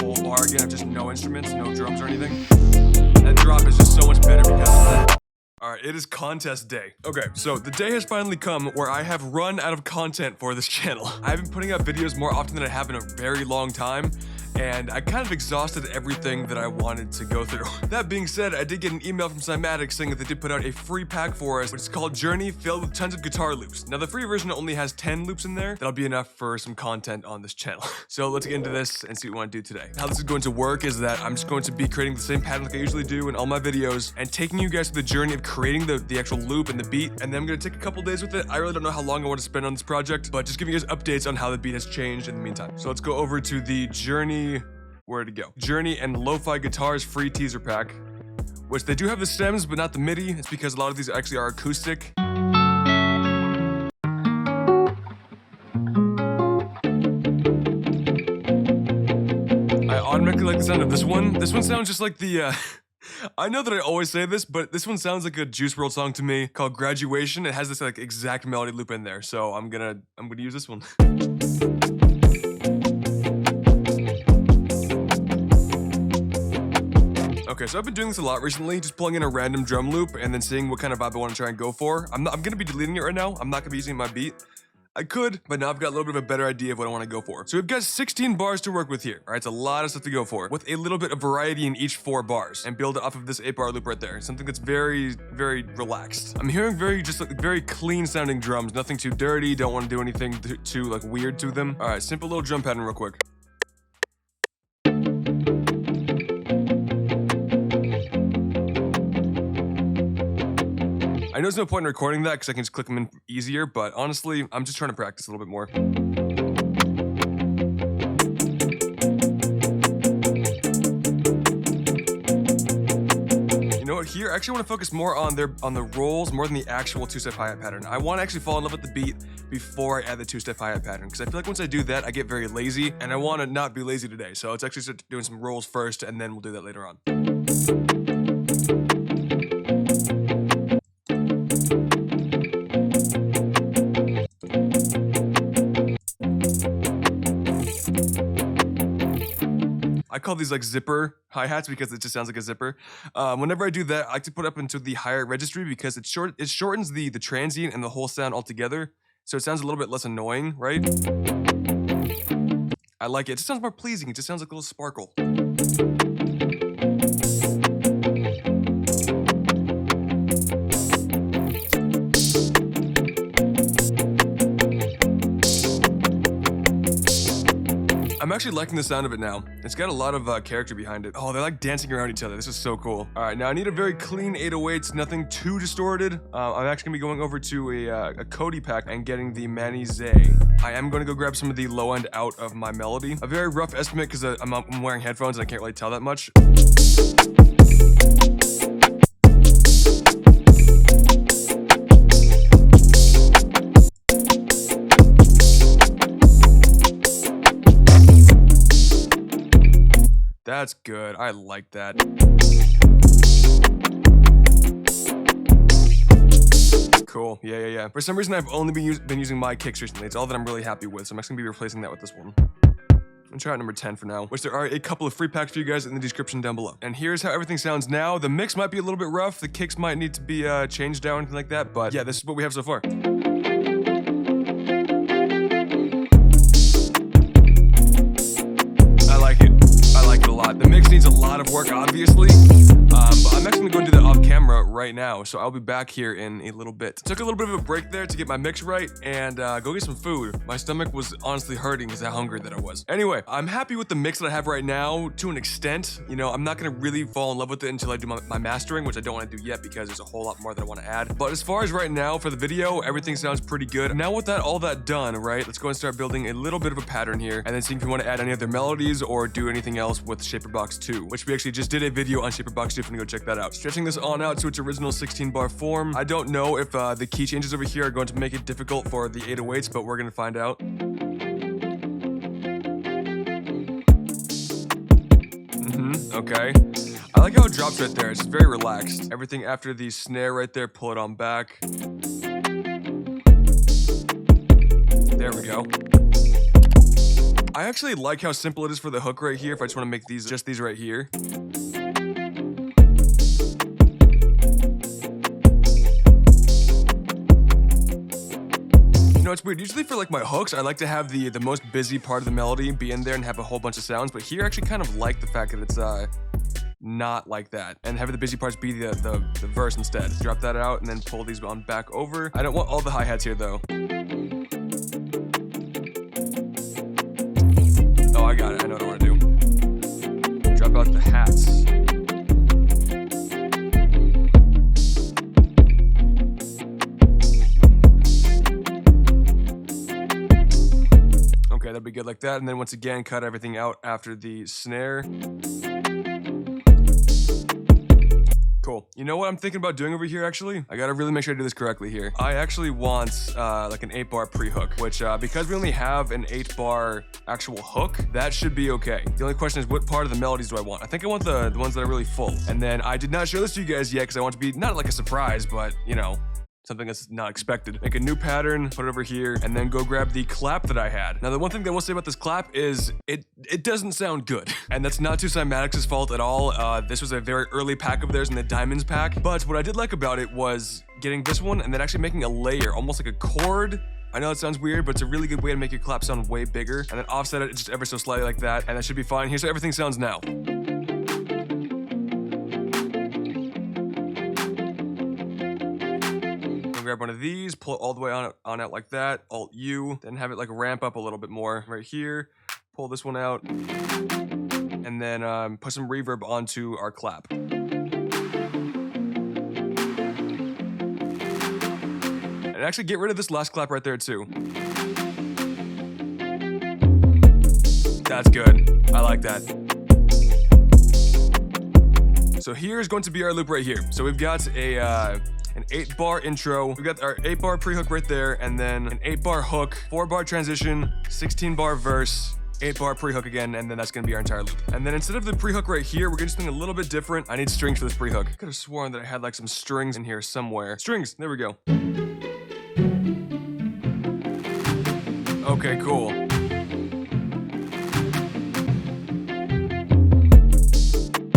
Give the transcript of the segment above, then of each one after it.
whole bar again of just no instruments, no drums or anything. That drop is just so much better because of that. Alright, it is contest day. Okay, so the day has finally come where I have run out of content for this channel. I've been putting out videos more often than I have in a very long time, and I kind of exhausted everything that I wanted to go through. That being said, I did get an email from CYMATICS saying that they did put out a free pack for us, which is called Journey, filled with tons of guitar loops. Now, the free version only has 10 loops in there. That'll be enough for some content on this channel. So let's get into this and see what we want to do today. How this is going to work is that I'm just going to be creating the same pattern like I usually do in all my videos and taking you guys through the journey of creating the actual loop and the beat, and then I'm going to take a couple days with it. I really don't know how long I want to spend on this project, but just giving you guys updates on how the beat has changed in the meantime. So let's go over to the Journey... Where to go? Journey and Lo-Fi Guitars free teaser pack, which they do have the stems, but not the MIDI. It's because a lot of these actually are acoustic. I automatically like the sound of this one. This one sounds just like the, I know that I always say this, but this one sounds like a Juice WRLD song to me called Graduation. It has this like exact melody loop in there, so I'm gonna use this one. Okay, so I've been doing this a lot recently, just pulling in a random drum loop and then seeing what kind of vibe I want to try and go for. I'm gonna be deleting it right now. I'm not gonna be using my beat. I could, but now I've got a little bit of a better idea of what I want to go for. So we've got 16 bars to work with here. All right, it's a lot of stuff to go for, with a little bit of variety in each 4 bars, and build it off of this 8-bar loop right there. Something that's very, very relaxed. I'm hearing very clean sounding drums, nothing too dirty. Don't want to do anything too like weird to them. All right, simple little drum pattern real quick. I know there's no point in recording that because I can just click them in easier, but honestly, I'm just trying to practice a little bit more. You know what, here, I actually want to focus more on the rolls more than the actual 2-step hi-hat pattern. I want to actually fall in love with the beat before I add the 2-step hi-hat pattern, because I feel like once I do that, I get very lazy, and I want to not be lazy today. So let's actually start doing some rolls first, and then we'll do that later on. I call these like zipper hi-hats because it just sounds like a zipper. Whenever I do that, I like to put up into the higher registry because it shortens the transient and the whole sound altogether. So it sounds a little bit less annoying, right? I like it. It just sounds more pleasing. It just sounds like a little sparkle. I'm actually liking the sound of it now. It's got a lot of character behind it. Oh, they're like dancing around each other. This is so cool. All right, now I need a very clean 808s, nothing too distorted. I'm actually gonna be going over to a Cody pack and getting the Manny Zay. I am gonna go grab some of the low end out of my Melody. A very rough estimate because I'm wearing headphones and I can't really tell that much. That's good. I like that. Cool. Yeah. For some reason, I've only been using my kicks recently. It's all that I'm really happy with, so I'm actually gonna be replacing that with this one. I'm trying number 10 for now, which there are a couple of free packs for you guys in the description down below. And here's how everything sounds now. The mix might be a little bit rough. The kicks might need to be changed out, anything like that. But yeah, this is what we have so far. I like it a lot. The mix needs a lot of work, obviously, but I'm actually gonna go do that off camera right now, so I'll be back here in a little bit. Took a little bit of a break there to get my mix right and go get some food. My stomach was honestly hurting because how hungry that I was. Anyway, I'm happy with the mix that I have right now to an extent. You know, I'm not gonna really fall in love with it until I do my mastering, which I don't want to do yet because there's a whole lot more that I want to add. But as far as right now for the video, everything sounds pretty good. Now with all that done, right, let's go and start building a little bit of a pattern here and then see if we want to add any other melodies or do anything else with Shaperbox 2, which we actually just did a video on Shaperbox 2 if you want to go check that out. Stretching this on out to its original 16-bar form. I don't know if the key changes over here are going to make it difficult for the 808s, but we're going to find out. Okay. I like how it drops right there. It's very relaxed. Everything after the snare right there, pull it on back. There we go. I actually like how simple it is for the hook right here if I just want to make these, just these right here. You know, it's weird. Usually for like my hooks, I like to have the most busy part of the melody be in there and have a whole bunch of sounds, but here I actually kind of like the fact that it's not like that, and having the busy parts be the verse instead. Drop that out and then pull these on back over. I don't want all the hi-hats here though. Oh, I got it. I know what I want to do. Drop out the hats. Okay, that'd be good like that. And then once again, cut everything out after the snare. Cool. You know what I'm thinking about doing over here, actually? I gotta really make sure I do this correctly here. I actually want like an 8-bar pre-hook, which because we only have an 8-bar actual hook, that should be okay. The only question is, what part of the melodies do I want? I think I want the ones that are really full. And then I did not show this to you guys yet because I want it to be not like a surprise, but you know, something that's not expected. Make a new pattern, put it over here, and then go grab the clap that I had. Now, the one thing that I will say about this clap is it doesn't sound good. And that's not to CYMATICS' fault at all. This was a very early pack of theirs in the Diamonds pack. But what I did like about it was getting this one and then actually making a layer, almost like a chord. I know it sounds weird, but it's a really good way to make your clap sound way bigger. And then offset it just ever so slightly like that, and that should be fine. Here's how everything sounds now. Grab one of these, pull it all the way on out like that, Alt-U, then have it like ramp up a little bit more right here, pull this one out, and then put some reverb onto our clap. And actually get rid of this last clap right there too. That's good. I like that. So here's going to be our loop right here. So we've got an 8-bar intro. We've got our 8-bar pre-hook right there, and then an 8-bar hook, 4-bar transition, 16-bar verse, 8-bar pre-hook again, and then that's gonna be our entire loop. And then instead of the pre-hook right here, we're gonna do something a little bit different. I need strings for this pre-hook. I could have sworn that I had like some strings in here somewhere. Strings, there we go. Okay, cool.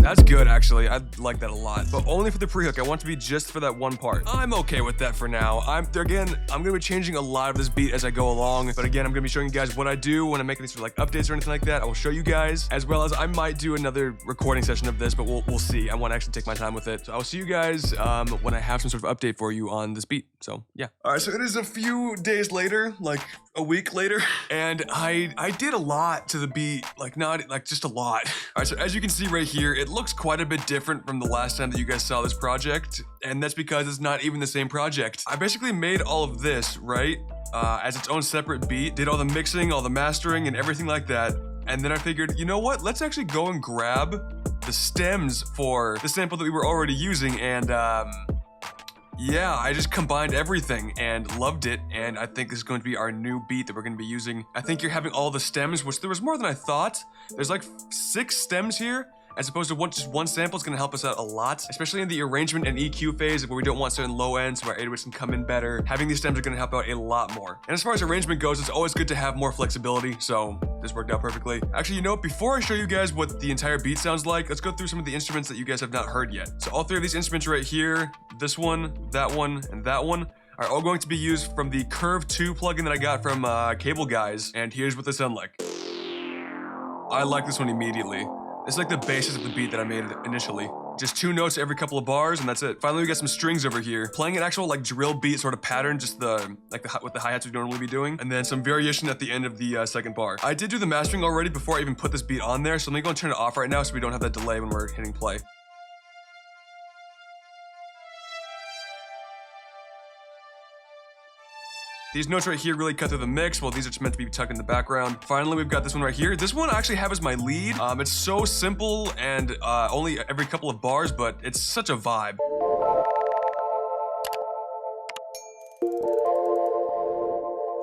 That's good, actually. I like that a lot, but only for the pre-hook. I want it to be just for that one part. I'm okay with that for now. I'm gonna be changing a lot of this beat as I go along, but again, I'm gonna be showing you guys what I do when I'm making these for like updates or anything like that. I will show you guys, as well as I might do another recording session of this, but we'll see. I want to actually take my time with it. So I'll see you guys when I have some sort of update for you on this beat. So yeah. All right, so it is a few days later, like a week later, and I did a lot to the beat, like not like just a lot. All right, so as you can see right here, it looks quite a bit different from the last time that you guys saw this project, and that's because it's not even the same project. I basically made all of this, right, as its own separate beat, did all the mixing, all the mastering, and everything like that, and then I figured, you know what, let's actually go and grab the stems for the sample that we were already using, and yeah, I just combined everything and loved it, and I think this is going to be our new beat that we're going to be using. I think you're having all the stems, which there was more than I thought. There's like 6 stems here, as opposed to just one sample. Is going to help us out a lot, especially in the arrangement and EQ phase where we don't want certain low ends where 808s can come in better. Having these stems are going to help out a lot more. And as far as arrangement goes, it's always good to have more flexibility, so this worked out perfectly. Actually, you know what? Before I show you guys what the entire beat sounds like, let's go through some of the instruments that you guys have not heard yet. So all 3 of these instruments right here, this one, and that one, are all going to be used from the Curve 2 plugin that I got from Cable Guys, and here's what they sound like. I like this one immediately. It's like the basis of the beat that I made initially. Just 2 notes every couple of bars, and that's it. Finally, we got some strings over here. Playing an actual like drill beat sort of pattern, just with the hi-hats we'd normally be doing, and then some variation at the end of the second bar. I did do the mastering already before I even put this beat on there, so let me go and turn it off right now so we don't have that delay when we're hitting play. These notes right here really cut through the mix, while these are just meant to be tucked in the background. Finally, we've got this one right here. This one I actually have as my lead. It's so simple and only every couple of bars, but it's such a vibe.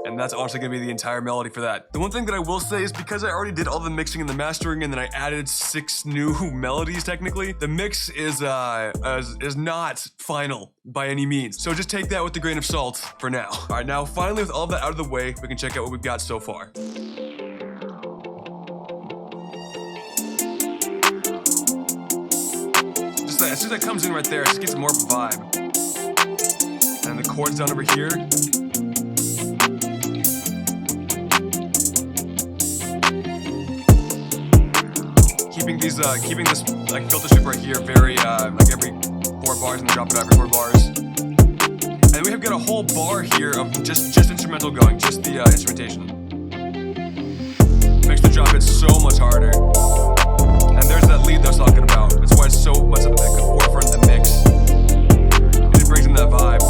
And that's honestly gonna be the entire melody for that. The one thing that I will say is because I already did all the mixing and the mastering, and then I added 6 new melodies technically, the mix is not final by any means. So just take that with a grain of salt for now. All right, now finally with all of that out of the way, we can check out what we've got so far. as soon as that comes in right there, it just gets more of a vibe. And the chords down over here. Keeping this like filter strip right here very like every 4 bars and then drop it every 4 bars. And we have got a whole bar here of just instrumental going, just the instrumentation. Makes the drop hit so much harder. And there's that lead that I was talking about. That's why it's so much at the forefront of the mix. It just brings in that vibe.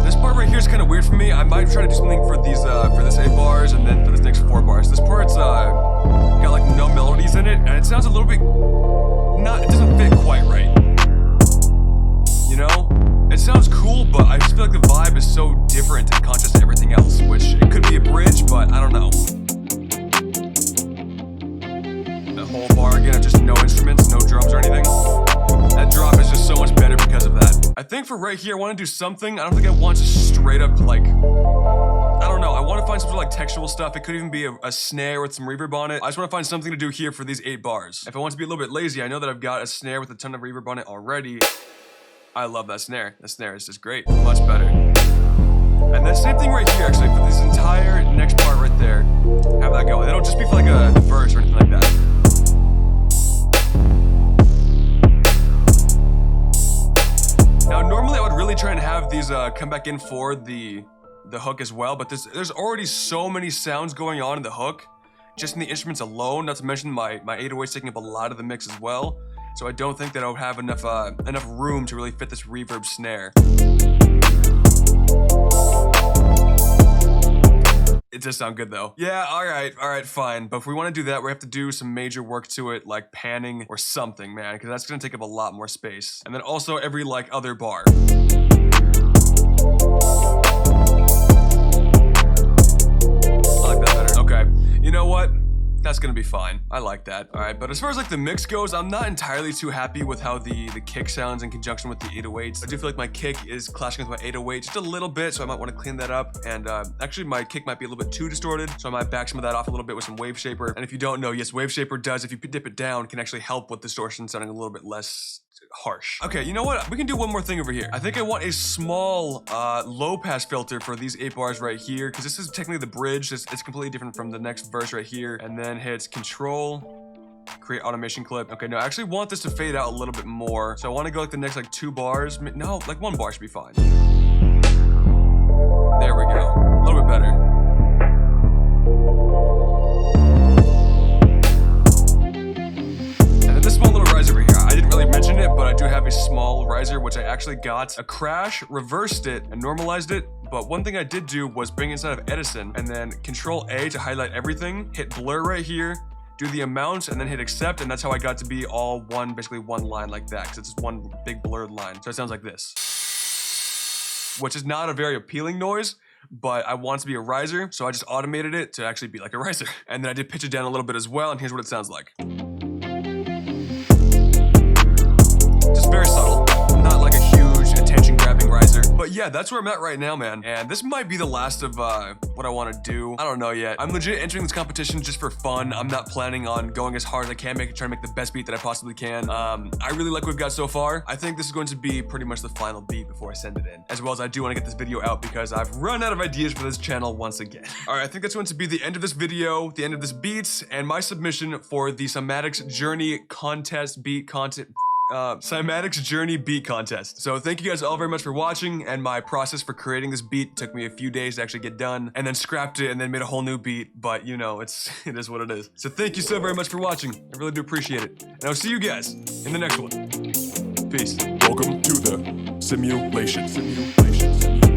This part right here is kind of weird for me. I might try to do something for these for this 8 bars and then for this next 4 bars. This part's got like no melodies in it, and it sounds a little bit it doesn't fit quite right. You know? It sounds cool, but I just feel like the vibe is so different in contrast to everything else, which it could be a bridge, but I don't know. The whole bar again of just no instruments, no drums or anything. That drop is just so much better because of that. I think for right here, I want to do something. I don't think I want to straight up like, I don't know. I want to find some sort of like textual stuff. It could even be a snare with some reverb on it. I just want to find something to do here for these 8 bars. If I want to be a little bit lazy, I know that I've got a snare with a ton of reverb on it already. I love that snare. That snare is just great. Much better. And then same thing right here, actually, for this entire next part right there. Have that go. It'll just be for like a verse or anything like that. Now, normally I would really try and have these come back in for the hook as well, but there's already so many sounds going on in the hook, just in the instruments alone, not to mention my 808s taking up a lot of the mix as well. So I don't think that I would have enough room to really fit this reverb snare. It does sound good though. Yeah, alright, fine. But if we want to do that, we have to do some major work to it, like panning or something, man, because that's gonna take up a lot more space. And then also every like other bar. I like that better. Okay, you know what? That's gonna be fine. I like that. All right, but as far as like the mix goes, I'm not entirely too happy with how the kick sounds in conjunction with the 808s. I do feel like my kick is clashing with my 808 just a little bit, so I might want to clean that up. And actually my kick might be a little bit too distorted, so I might back some of that off a little bit with some wave shaper. And if you don't know, yes, wave shaper does, if you dip it down, can actually help with distortion sounding a little bit less harsh. Okay, you know what? We can do one more thing over here. I think I want a small low pass filter for these 8 bars right here, because this is technically the bridge. It's completely different from the next verse right here. And then hits Control, create automation clip. Okay, no, I actually want this to fade out a little bit more. So I want to go like the next like 2 bars. No, like 1 bar should be fine. There we go. A little bit better. This small little riser over here, I didn't really mention it, but I do have a small riser, which I actually got a crash, reversed it, and normalized it. But one thing I did do was bring inside of Edison, and then Control A to highlight everything, hit blur right here, do the amount, and then hit accept, and that's how I got to be all basically one line like that, because it's just one big blurred line. So it sounds like this. Which is not a very appealing noise, but I want it to be a riser, so I just automated it to actually be like a riser. And then I did pitch it down a little bit as well, and here's what it sounds like. Just very subtle, not like a huge attention-grabbing riser. But yeah, that's where I'm at right now, man. And this might be the last of what I want to do. I don't know yet. I'm legit entering this competition just for fun. I'm not planning on going as hard as I can, trying to make the best beat that I possibly can. I really like what we've got so far. I think this is going to be pretty much the final beat before I send it in. As well as I do want to get this video out because I've run out of ideas for this channel once again. All right, I think that's going to be the end of this video, the end of this beat, and my submission for the CYMATICS Journey Contest beat content. CYMATICS Journey Beat Contest. So thank you guys all very much for watching, and my process for creating this beat took me a few days to actually get done, and then scrapped it and then made a whole new beat, but you know, it is what it is. So thank you so very much for watching. I really do appreciate it. And I'll see you guys in the next one. Peace. Welcome to the simulation.